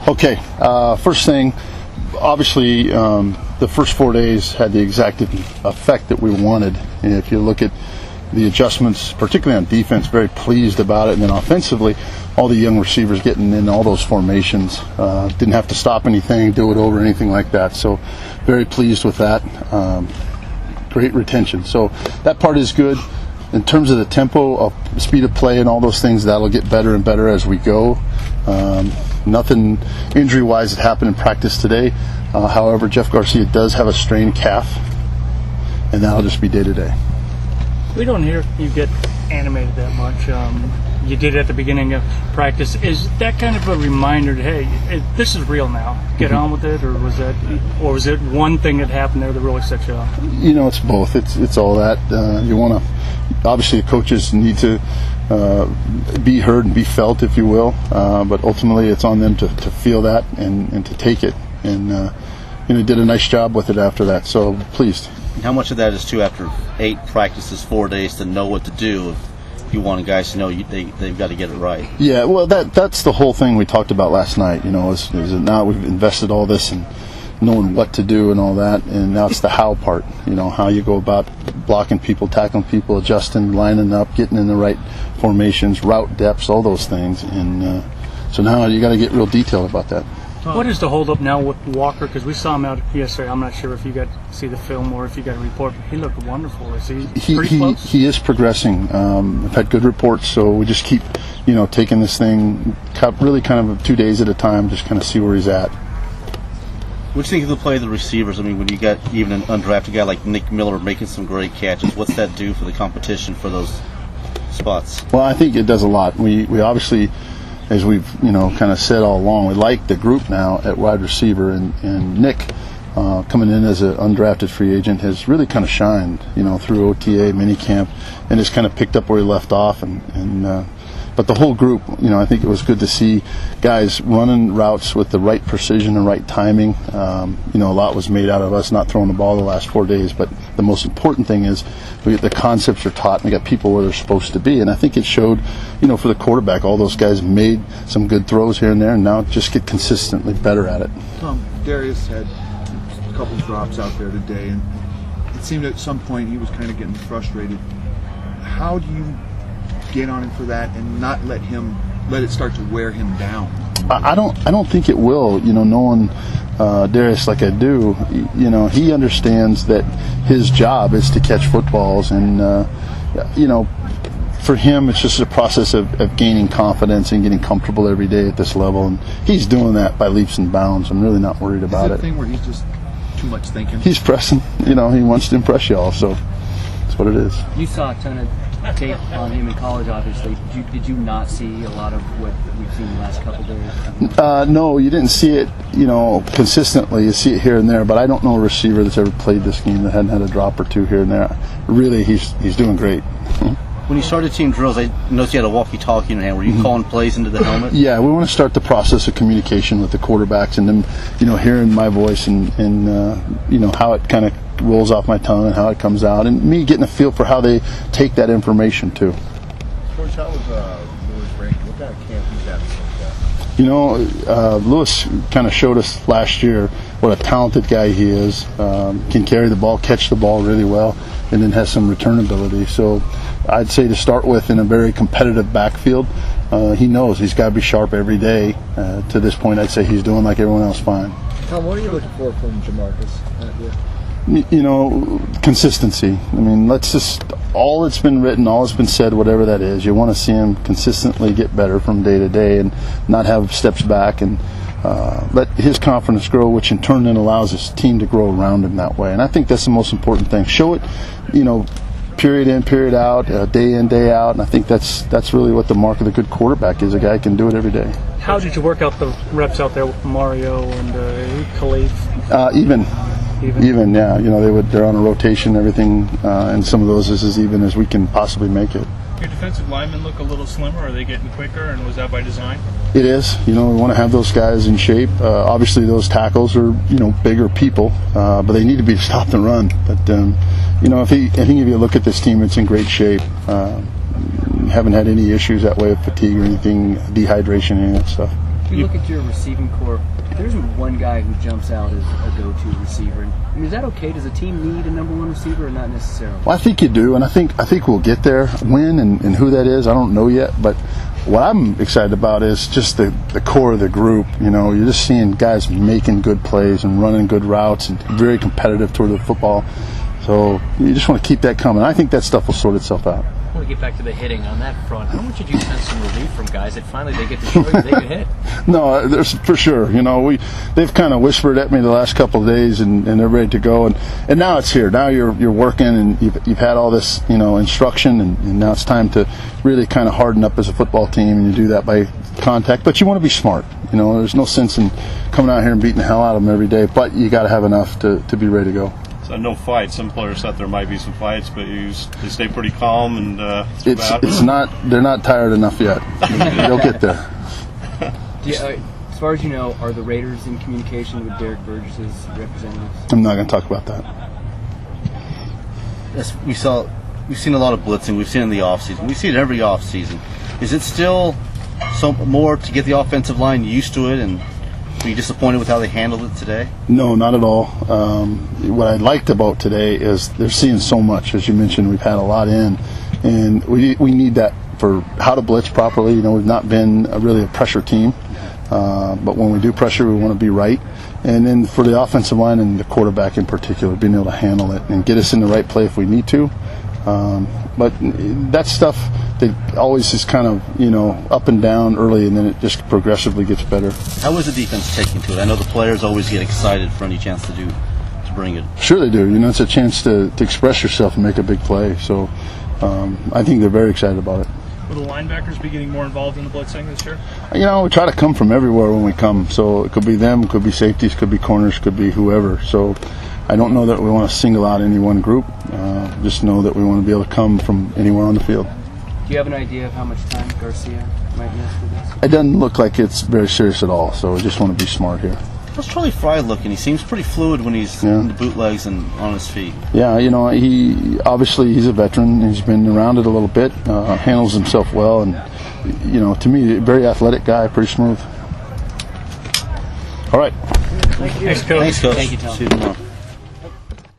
Okay, first thing, obviously the first 4 days had the exact effect that we wanted. And if you look at the adjustments, particularly on defense, very pleased about it. And then offensively, all the young receivers getting in all those formations, didn't have to stop anything, do it over, anything like that. So very pleased with that. Great retention. So that part is good. In terms of the tempo, of speed of play and all those things, that'll get better and better as we go. Nothing injury-wise that happened in practice today. However, Jeff Garcia does have a strained calf, and that'll just be day-to-day. We don't hear you get animated that much. You did at the beginning of practice. Is that kind of a reminder that, hey, this is real now? Get on with it, or was it one thing that happened there that really set you off? You know, it's both. It's all that. You want to. Obviously, the coaches need to be heard and be felt, if you will. But ultimately, it's on them to feel that and to take it. And did a nice job with it after that. So pleased. How much of that is too after 8 practices, 4 days to know what to do? If you want guys to know they've got to get it right. Yeah, well, that's the whole thing we talked about last night. Is now we've invested all this in knowing what to do and all that, and now it's the how part. How you go about blocking people, tackling people, adjusting, lining up, getting in the right formations, route depths, all those things. And so now you got to get real detailed about that. What is the holdup now with Walker? Because we saw him out yesterday. I'm not sure if you got to see the film or if you got a report, but he looked wonderful. Is he pretty close? He is progressing. I've had good reports, so we just keep, taking this thing really kind of 2 days at a time, just kind of see where he's at. What do you think of the play of the receivers? I mean, when you got even an undrafted guy like Nick Miller making some great catches, what's that do for the competition for those spots? Well, I think it does a lot. We obviously, as we've kind of said all along, we like the group now at wide receiver, and Nick coming in as an undrafted free agent has really kind of shined through OTA minicamp and has kind of picked up where he left off, but the whole group, I think it was good to see guys running routes with the right precision and right timing. A lot was made out of us not throwing the ball the last 4 days, but the most important thing is the concepts are taught and we got people where they're supposed to be. And I think it showed, for the quarterback, all those guys made some good throws here and there, and now just get consistently better at it. Darius had a couple drops out there today, and it seemed at some point he was kind of getting frustrated. How do you get on him for that and not let it start to wear him down? I don't think it will. Knowing Darius like I do, he understands that his job is to catch footballs, and for him it's just a process of gaining confidence and getting comfortable every day at this level, and he's doing that by leaps and bounds. I'm really not worried about it. Is it a thing where he's just too much thinking? He's pressing. He wants to impress y'all, so that's what it is. You saw a ton of tape on him in college, obviously. Did you not see a lot of what we've seen the last couple days? No, you didn't see it, consistently. You see it here and there, but I don't know a receiver that's ever played this game that hadn't had a drop or two here and there. Really, he's doing great. When you started team drills, I noticed you had a walkie-talkie in your hand. Were you calling plays into the helmet? Yeah, we want to start the process of communication with the quarterbacks, and them, hearing my voice and how it kind of rolls off my tongue and how it comes out, and me getting a feel for how they take that information too. Coach, how was Lewis Rankin? What kind of camp he's having? Lewis kind of showed us last year what a talented guy he is. Can carry the ball, catch the ball really well, and then has some return ability. So I'd say to start with, in a very competitive backfield, he knows he's got to be sharp every day. To this point, I'd say he's doing like everyone else fine. Tom, what are you looking for from Jamarcus? Consistency. I mean, all that's been written, all that's been said, whatever that is, you want to see him consistently get better from day to day and not have steps back, and let his confidence grow, which in turn then allows his team to grow around him that way. And I think that's the most important thing. Show it, period in, period out, day in, day out, and I think that's really what the mark of the good quarterback is, a guy who can do it every day. How did you work out the reps out there with Mario and Khalif? Even, yeah. They're on a rotation, everything, and some of those is as even as we can possibly make it. Your defensive linemen look a little slimmer. Are they getting quicker, and was that by design? It is. We want to have those guys in shape. Obviously, those tackles are, bigger people, but they need to be stopped and run. But, I think if you look at this team, it's in great shape. Haven't had any issues that way of fatigue or anything, dehydration, any of that stuff. If you look at your receiving core, there isn't one guy who jumps out as a go-to receiver. And, I mean, is that okay? Does a team need a number one receiver or not necessarily? Well, I think you do, and I think we'll get there. When and who that is, I don't know yet. But what I'm excited about is just the core of the group. You know, you're just seeing guys making good plays and running good routes and very competitive toward the football. So you just want to keep that coming. I think that stuff will sort itself out. I want to get back to the hitting on that front. How much did you sense some relief from guys that finally they get to show you they can hit? No, there's for sure. You know, they've kind of whispered at me the last couple of days, and they're ready to go. And now it's here. Now you're working, and you've had all this, you know, instruction, and now it's time to really kind of harden up as a football team, and you do that by contact. But you want to be smart. You know, there's no sense in coming out here and beating the hell out of them every day. But you got to have enough to be ready to go. So no fights. Some players thought there might be some fights, but they stay pretty calm and it's not. They're not tired enough yet. They'll get there. As far as you know, are the Raiders in communication with Derek Burgess's representatives? I'm not going to talk about that. Yes, we've seen a lot of blitzing. We've seen it in the offseason. We see it every offseason. Is it still more to get the offensive line used to it, and were you disappointed with how they handled it today? No, not at all. What I liked about today is they're seeing so much. As you mentioned, we've had a lot in, and we need that for how to blitz properly. You know, we've not been really a pressure team, but when we do pressure, we want to be right. And then for the offensive line and the quarterback in particular, being able to handle it and get us in the right play if we need to. But that stuff that always is kind of, you know, up and down early, and then it just progressively gets better. How was the defense taking to it? I know the players always get excited for any chance to bring it. Sure they do. You know, it's a chance to express yourself and make a big play. So I think they're very excited about it. Will the linebackers be getting more involved in the blitzing this year? You know, we try to come from everywhere when we come. So it could be them, could be safeties, could be corners, could be whoever. So I don't know that we want to single out any one group. Just know that we want to be able to come from anywhere on the field. Do you have an idea of how much time Garcia might miss for this? It doesn't look like it's very serious at all, so we just want to be smart here. How's Charlie Fry looking? He seems pretty fluid when he's in the bootlegs and on his feet. Yeah, you know, he's a veteran. He's been around it a little bit, handles himself well, and, you know, to me, a very athletic guy, pretty smooth. All right. Thanks, Coach. Thanks, Coach. Thank you, Tom. See you tomorrow.